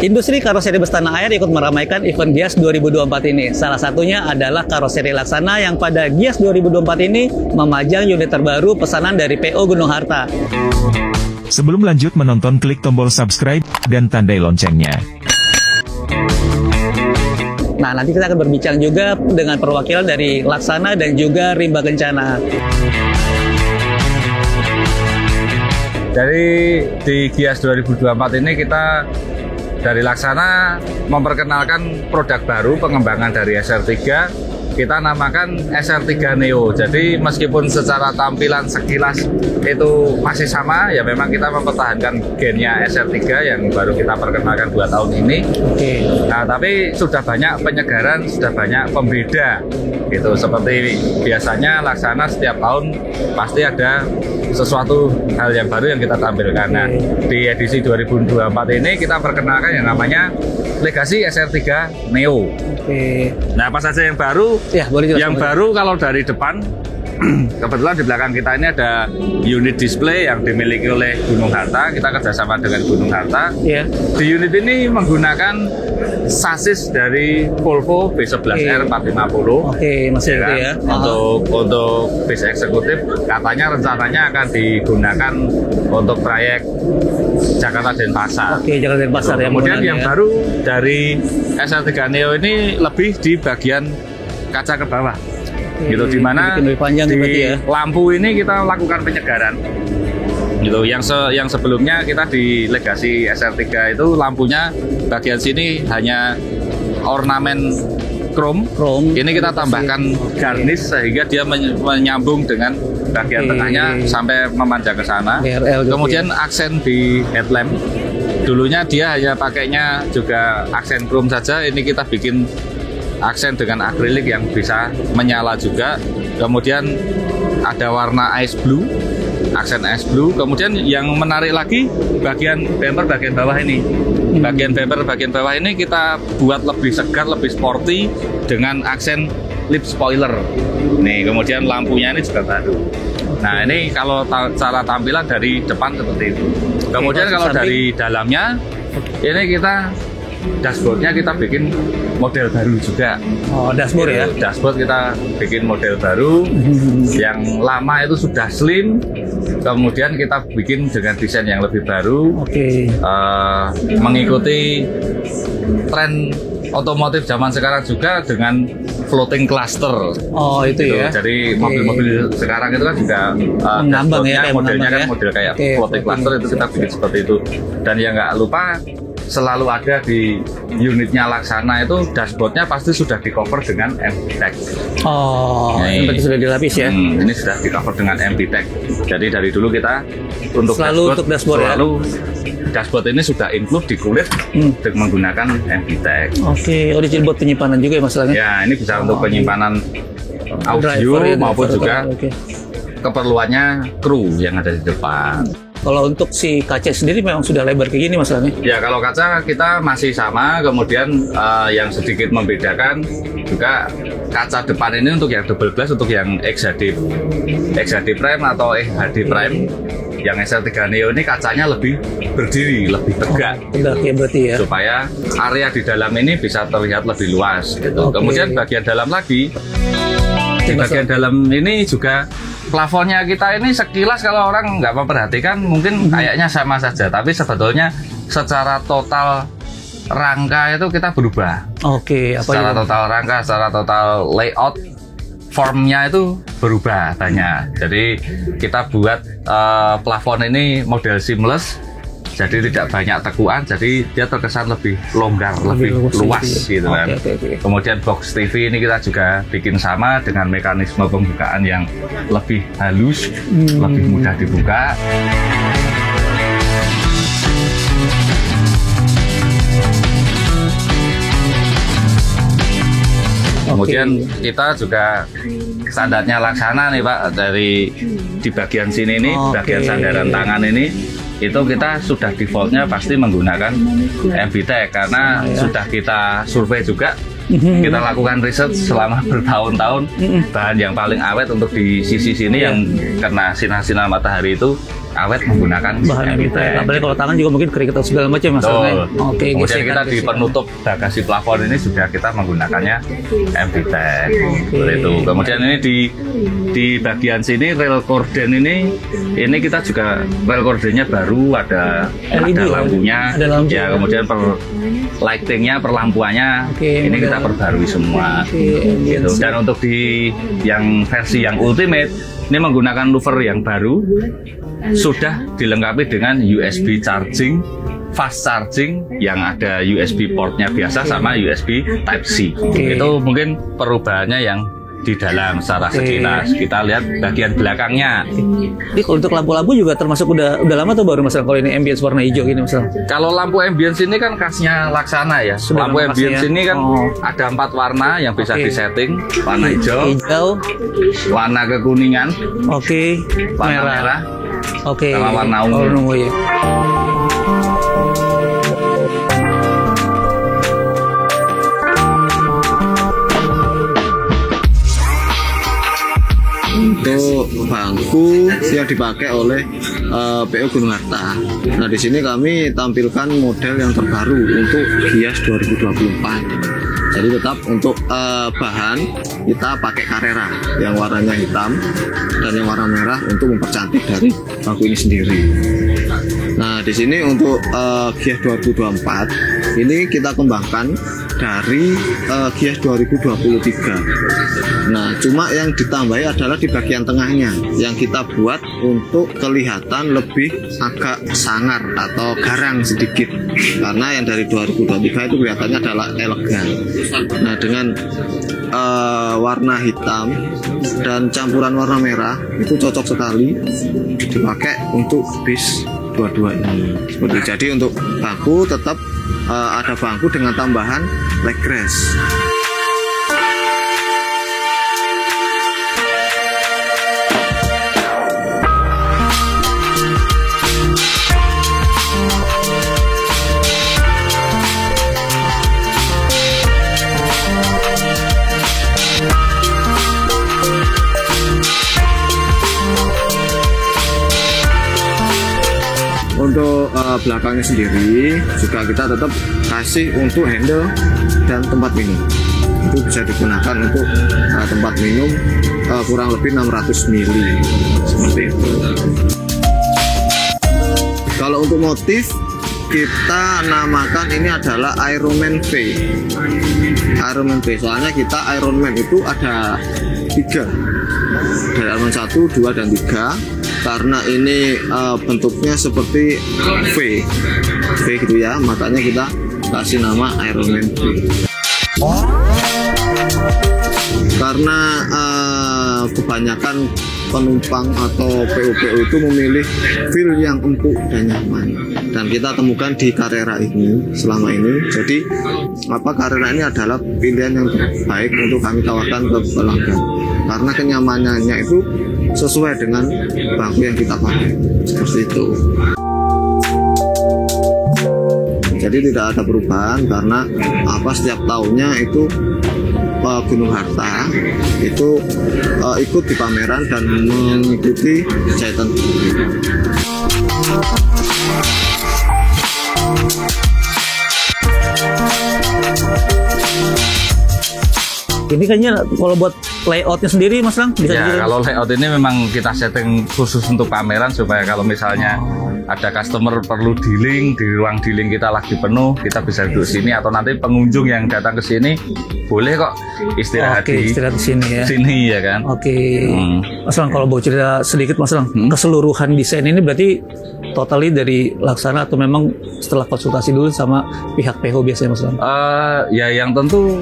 Industri karoseri bus tanah air ikut meramaikan event Gias 2024 ini. Salah satunya adalah karoseri Laksana yang pada Gias 2024 ini memajang unit terbaru pesanan dari PO Gunung Harta. Sebelum lanjut menonton, klik tombol subscribe dan tandai loncengnya. Nah, nanti kita akan berbincang juga dengan perwakilan dari Laksana dan juga Rimba Kencana. Jadi di Gias 2024 ini kita dari Laksana memperkenalkan produk baru pengembangan dari SR3. Kita namakan SR3 Neo. Jadi meskipun secara tampilan sekilas itu masih sama, ya memang kita mempertahankan gennya SR3 yang baru kita perkenalkan 2 tahun ini. Nah, tapi sudah banyak penyegaran, sudah banyak pembeda. Gitu. Seperti biasanya Laksana setiap tahun pasti ada sesuatu hal yang baru yang kita tampilkan. Nah, di edisi 2024 ini kita perkenalkan yang namanya Legacy SR3 Neo. Nah, apa saja yang baru? Ya, boleh jelaskan. Yang baru kalau dari depan, kebetulan di belakang kita ini ada unit display yang dimiliki oleh Gunung Harta. Kita kerjasama dengan Gunung Harta. Ya. Di unit ini menggunakan sasis dari Volvo B11R 450. Masih ya, kan? Ya. Untuk bis eksekutif katanya rencananya akan digunakan untuk trayek Jakarta Denpasar. Jakarta Denpasar ya. Kemudian yang baru dari SR3 Neo ini lebih di bagian kaca ke bawah. Gitu, di mana di lampu ini kita lakukan penyegaran. Gitu, yang sebelumnya kita di Legacy SR3 itu lampunya bagian sini hanya ornamen chrome. Ini kita tambahkan garnish sehingga dia menyambung dengan bagian tengahnya sampai memanjang ke sana. Kemudian aksen di headlamp. Dulunya dia hanya pakainya juga aksen chrome saja. Ini kita bikin aksen dengan akrilik yang bisa menyala juga. Kemudian ada warna ice blue, aksen ice blue. Kemudian yang menarik lagi bagian bumper bagian bawah ini. Bagian bumper bagian bawah ini kita buat lebih segar, lebih sporty dengan aksen lip spoiler. Nih, kemudian lampunya ini juga baru. Nah, ini kalau cara tampilan dari depan seperti itu. Kemudian kalau dari dalamnya ini kita dashboardnya kita bikin model baru juga. Dashboard ya? Dashboard kita bikin model baru. Yang lama itu sudah slim. Kemudian kita bikin dengan desain yang lebih baru. Mengikuti tren otomotif zaman sekarang juga dengan floating cluster. Itu gitu. Ya. Jadi mobil-mobil sekarang itu kan juga dashboardnya modelnya kan model kayak floating cluster, itu kita bikin seperti itu. Dan yang nggak lupa, selalu ada di unitnya Laksana itu dashboardnya pasti sudah di cover dengan MPTEC. Berarti sudah dilapis ya? Ini sudah di cover dengan MPTEC. Jadi dari dulu kita untuk dashboard selalu dashboard ini sudah include di kulit untuk menggunakan MPTEC. Origin buat penyimpanan juga ya masalahnya? Ya, ini bisa untuk penyimpanan audio maupun juga keperluannya kru yang ada di depan. Kalau untuk si kaca sendiri memang sudah lebar kayak gini masalahnya? Ya, kalau kaca kita masih sama, kemudian yang sedikit membedakan juga kaca depan ini untuk yang double glass, untuk yang XHD Prime atau HD Prime. Yang SR3 Neo ini kacanya lebih berdiri, lebih tegak. Tegak ya berarti ya? Supaya area di dalam ini bisa terlihat lebih luas gitu. Kemudian bagian dalam lagi, di bagian dalam ini juga plafonnya kita ini sekilas kalau orang nggak memperhatikan mungkin kayaknya sama saja, tapi sebetulnya secara total rangka itu kita berubah. Secara total rangka, secara total layout, formnya itu berubah banyak. Jadi kita buat plafon ini model seamless, jadi tidak banyak tekuan, jadi dia terkesan lebih longgar, lebih luas gitu kan. Kemudian box TV ini kita juga bikin sama dengan mekanisme pembukaan yang lebih halus, lebih mudah dibuka. Kemudian kita juga standarnya Laksana nih Pak, dari di bagian sini nih, bagian sandaran tangan ini, itu kita sudah defaultnya pasti menggunakan MPTEC karena sudah kita survei juga Kita lakukan riset selama bertahun-tahun, bahan yang paling awet untuk di sisi sini yang kena sinar-sinar matahari itu awet menggunakan bahan embitech. Apalagi kalau tangan juga mungkin keringat segala macam masalahnya. Oke, kemudian kita di penutup bagasi plafon ini sudah kita menggunakannya embitech. Seperti itu. Kemudian ini di bagian sini rel korden ini kita juga rel kordennya baru, ada LED, lampunya, ada lampu. Ya kemudian per lightingnya, perlampuannya ini kita perbarui semua. Gitu. Dan untuk di yang versi yang ultimate ini menggunakan louver yang baru, sudah dilengkapi dengan USB charging, fast charging yang ada USB portnya biasa sama USB Type-C. Itu mungkin perubahannya yang di dalam secara sekilas. Kita lihat bagian belakangnya. Ini untuk lampu-lampu juga termasuk udah lama tuh baru Mas kalau ini ambience warna hijau gini Mas. Kalau lampu ambience ini kan khasnya Laksana ya. Sudah lampu ambience ini kan ada 4 warna yang bisa disetting. Warna hijau, warna kekuningan, warna merah, sama warna ungu. Ya. Untuk bangku yang dipakai oleh PO Gunung Harta. Nah, di sini kami tampilkan model yang terbaru untuk Gias 2024. Jadi tetap untuk bahan kita pakai Carrera yang warnanya hitam dan yang warna merah untuk mempercantik dari bangku ini sendiri. Nah, di sini untuk Gias 2024 ini kita kembangkan dari Gias 2023. Nah, cuma yang ditambahi adalah di bagian tengahnya yang kita buat untuk kelihatan lebih agak sangar atau garang sedikit, karena yang dari 2023 itu kelihatannya adalah elegan. Nah, dengan warna hitam dan campuran warna merah itu cocok sekali dipakai untuk bis 22 ini. Jadi untuk bangku tetap ada bangku dengan tambahan leg rest. Untuk belakangnya sendiri juga kita tetap kasih untuk handle dan tempat minum. Itu bisa digunakan untuk tempat minum kurang lebih 600 ml seperti itu. Kalau untuk motif kita namakan ini adalah Ironman V. Ironman V, soalnya kita Ironman itu ada 3. Dari Ironman 1, 2, dan 3. Karena ini bentuknya seperti V gitu ya, makanya kita kasih nama Ironman V. Karena kebanyakan penumpang atau PO-PO itu memilih feel yang empuk dan nyaman, dan kita temukan di Carrera ini selama ini. Jadi Carrera ini adalah pilihan yang terbaik untuk kami tawarkan ke pelanggan, karena kenyamanannya itu sesuai dengan bangku yang kita pakai, seperti itu. Jadi tidak ada perubahan, karena setiap tahunnya itu Gunung Harta itu ikut di pameran dan mengikuti jahitan. Ini kayaknya kalau buat layoutnya sendiri Mas Lang bisa ya, kalau layout ini memang kita setting khusus untuk pameran, supaya kalau misalnya ada customer perlu dealing, di ruang dealing kita lagi penuh, kita bisa duduk sini, atau nanti pengunjung yang datang ke sini boleh kok istirahat di sini ya. Sini ya kan. Mas Lang, kalau mau cerita sedikit Mas Lang, keseluruhan desain ini berarti totally dari Laksana atau memang setelah konsultasi dulu sama pihak PO biasanya Mas Lang? Ya yang tentu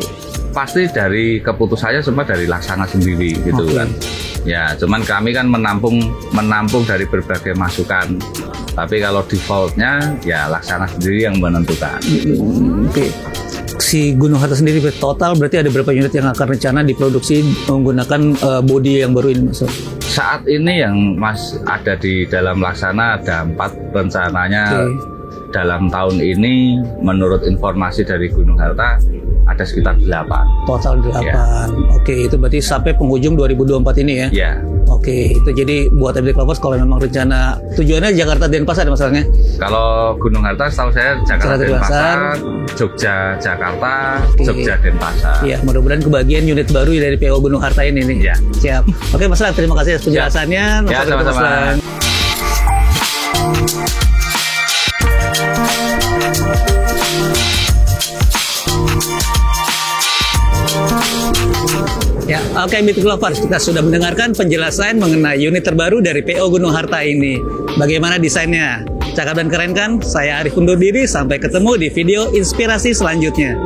pasti dari keputusannya semua dari Laksana sendiri gitu kan. Ya, cuman kami kan menampung dari berbagai masukan. Tapi kalau defaultnya ya Laksana sendiri yang menentukan. Si Gunung Harta sendiri total berarti ada berapa unit yang akan rencana diproduksi menggunakan bodi yang baru ini Mas? Saat ini yang ada di dalam Laksana ada 4 rencananya. Dalam tahun ini menurut informasi dari Gunung Harta ada sekitar 8. Total 8. Ya. Oke, itu berarti sampai penghujung 2024 ini ya? Ya. Oke, itu jadi buat FD Lovers kalau memang rencana tujuannya Jakarta Denpasar masalahnya? Kalau Gunung Harta setahu saya Jakarta Denpasar, Jogja Jakarta, Jogja Denpasar. Iya, mudah-mudahan kebagian unit baru dari PO Gunung Harta ini nih. Ya. Siap. Oke, Mas Lang, terima kasih atas penjelasannya. Ya, sama-sama. Ya, oke, Mythic Lovers, kita sudah mendengarkan penjelasan mengenai unit terbaru dari PO Gunung Harta ini. Bagaimana desainnya? Cakep dan keren kan? Saya Arif undur diri, sampai ketemu di video inspirasi selanjutnya.